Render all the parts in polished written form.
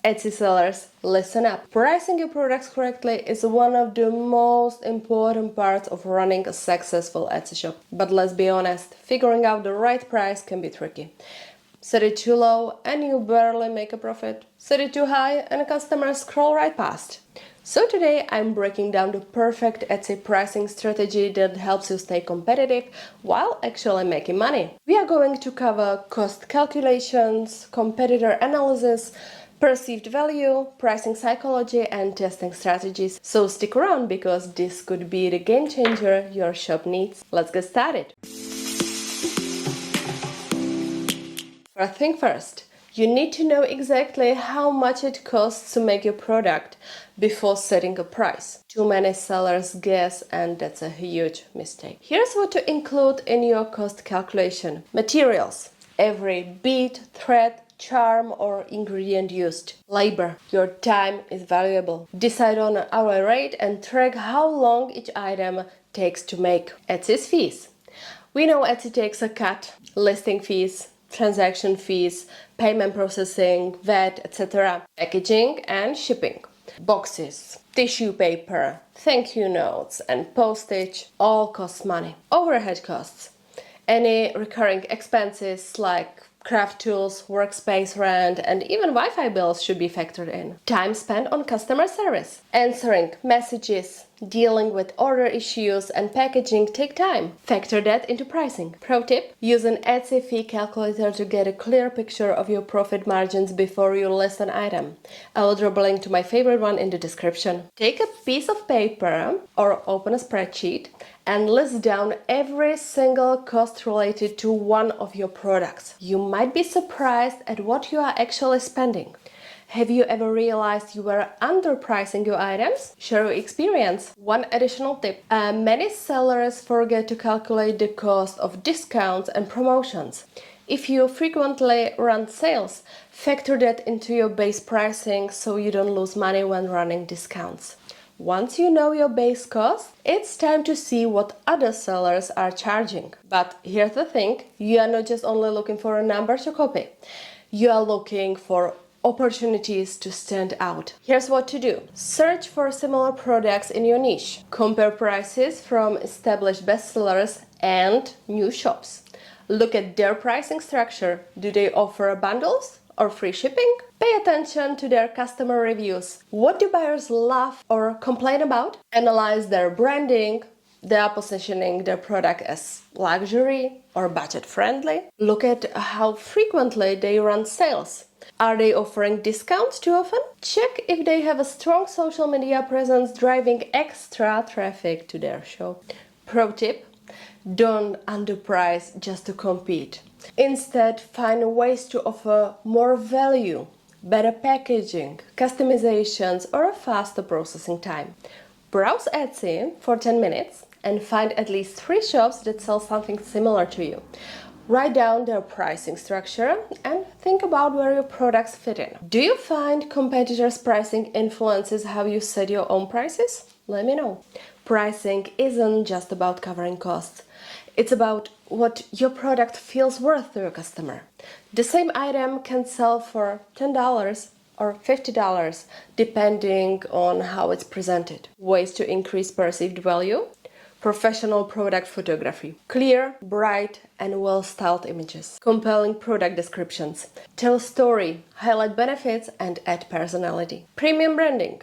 Etsy sellers, listen up. Pricing your products correctly is one of the most important parts of running a successful Etsy shop. But let's be honest, figuring out the right price can be tricky. Set it too low and you barely make a profit. Set it too high and customers scroll right past. So today I'm breaking down the perfect Etsy pricing strategy that helps you stay competitive while actually making money. We are going to cover cost calculations, competitor analysis, perceived value, pricing psychology, and testing strategies. So stick around because this could be the game changer your shop needs. Let's get started. First thing first, you need to know exactly how much it costs to make your product before setting a price. Too many sellers guess, and that's a huge mistake. Here's what to include in your cost calculation. Materials. Every bead, thread, charm or ingredient used. Labor. Your time is valuable. Decide on an hourly rate and track how long each item takes to make. Etsy's fees. We know Etsy takes a cut. Listing fees, transaction fees, payment processing, VAT, etc. Packaging and shipping. Boxes, tissue paper, thank you notes and postage all cost money. Overhead costs. Any recurring expenses like craft tools, workspace rent, and even Wi-Fi bills should be factored in. Time spent on customer service. Answering messages, dealing with order issues, and packaging take time. Factor that into pricing. Pro tip: use an Etsy fee calculator to get a clear picture of your profit margins before you list an item. I will drop a link to my favorite one in the description. Take a piece of paper or open a spreadsheet and list down every single cost related to one of your products. You might be surprised at what you are actually spending. Have you ever realized you were underpricing your items? Share your experience. One additional tip. Many sellers forget to calculate the cost of discounts and promotions. If you frequently run sales, factor that into your base pricing so you don't lose money when running discounts. Once you know your base cost, it's time to see what other sellers are charging. But here's the thing, you are not just only looking for a number to copy. You are looking for opportunities to stand out. Here's what to do. Search for similar products in your niche. Compare prices from established bestsellers and new shops. Look at their pricing structure. Do they offer bundles or free shipping? Pay attention to their customer reviews. What do buyers love or complain about? Analyze their branding. They are positioning their product as luxury or budget friendly. Look at how frequently they run sales. Are they offering discounts too often? Check if they have a strong social media presence driving extra traffic to their shop. Pro tip: don't underprice just to compete. Instead, find ways to offer more value, better packaging, customizations, or a faster processing time. Browse Etsy for 10 minutes and find at least 3 shops that sell something similar to you. Write down their pricing structure and think about where your products fit in. Do you find competitors' pricing influences how you set your own prices? Let me know. Pricing isn't just about covering costs. It's about what your product feels worth to your customer. The same item can sell for $10 or $50 depending on how it's presented. Ways to increase perceived value: professional product photography, clear, bright, and well-styled images, compelling product descriptions, tell a story, highlight benefits, and add personality, premium branding,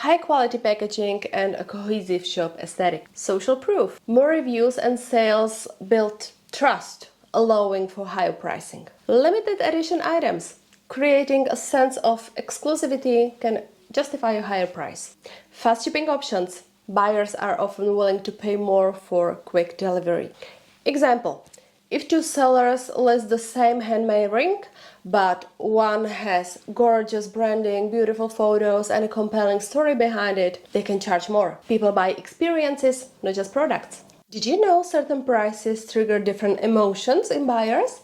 high-quality packaging, and a cohesive shop aesthetic, social proof, more reviews and sales build trust, allowing for higher pricing, limited edition items, creating a sense of exclusivity can justify a higher price, fast shipping options. Buyers are often willing to pay more for quick delivery. Example: if 2 sellers list the same handmade ring, but one has gorgeous branding, beautiful photos, and a compelling story behind it, they can charge more. People buy experiences, not just products. Did you know certain prices trigger different emotions in buyers?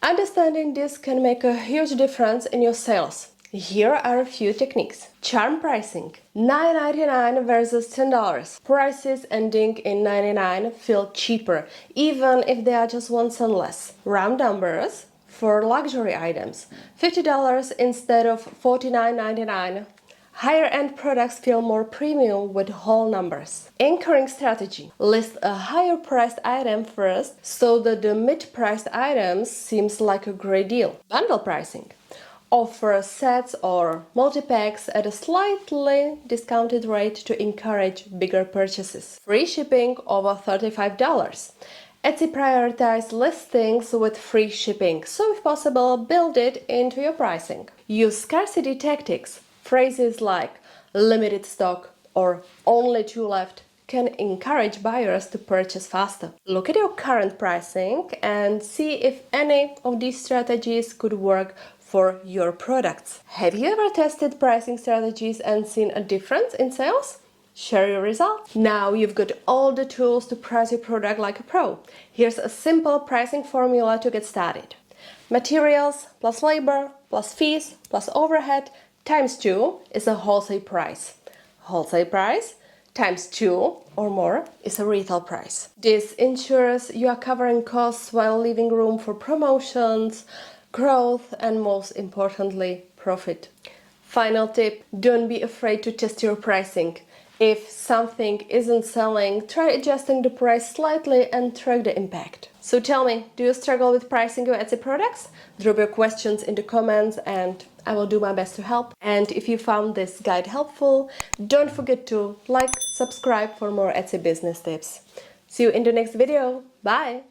Understanding this can make a huge difference in your sales. Here are a few techniques. Charm pricing. $9.99 versus $10. Prices ending in 99 feel cheaper, even if they are just 1 cent less. Round numbers. For luxury items, $50 instead of $49.99. Higher-end products feel more premium with whole numbers. Anchoring strategy. List a higher-priced item first so that the mid-priced item seems like a great deal. Bundle pricing. Offer sets or multi-packs at a slightly discounted rate to encourage bigger purchases. Free shipping over $35. Etsy prioritize listings with free shipping, so if possible, build it into your pricing. Use scarcity tactics. Phrases like limited stock or only 2 left can encourage buyers to purchase faster. Look at your current pricing and see if any of these strategies could work for your products. Have you ever tested pricing strategies and seen a difference in sales? Share your results. Now you've got all the tools to price your product like a pro. Here's a simple pricing formula to get started. Materials plus labor plus fees plus overhead times 2 is a wholesale price. Wholesale price times 2 or more is a retail price. This ensures you are covering costs while leaving room for promotions, growth, and most importantly, profit. Final tip, don't be afraid to test your pricing. If something isn't selling, try adjusting the price slightly and track the impact. So tell me, do you struggle with pricing your Etsy products? Drop your questions in the comments and I will do my best to help. And if you found this guide helpful, don't forget to like, subscribe for more Etsy business tips. See you in the next video. Bye!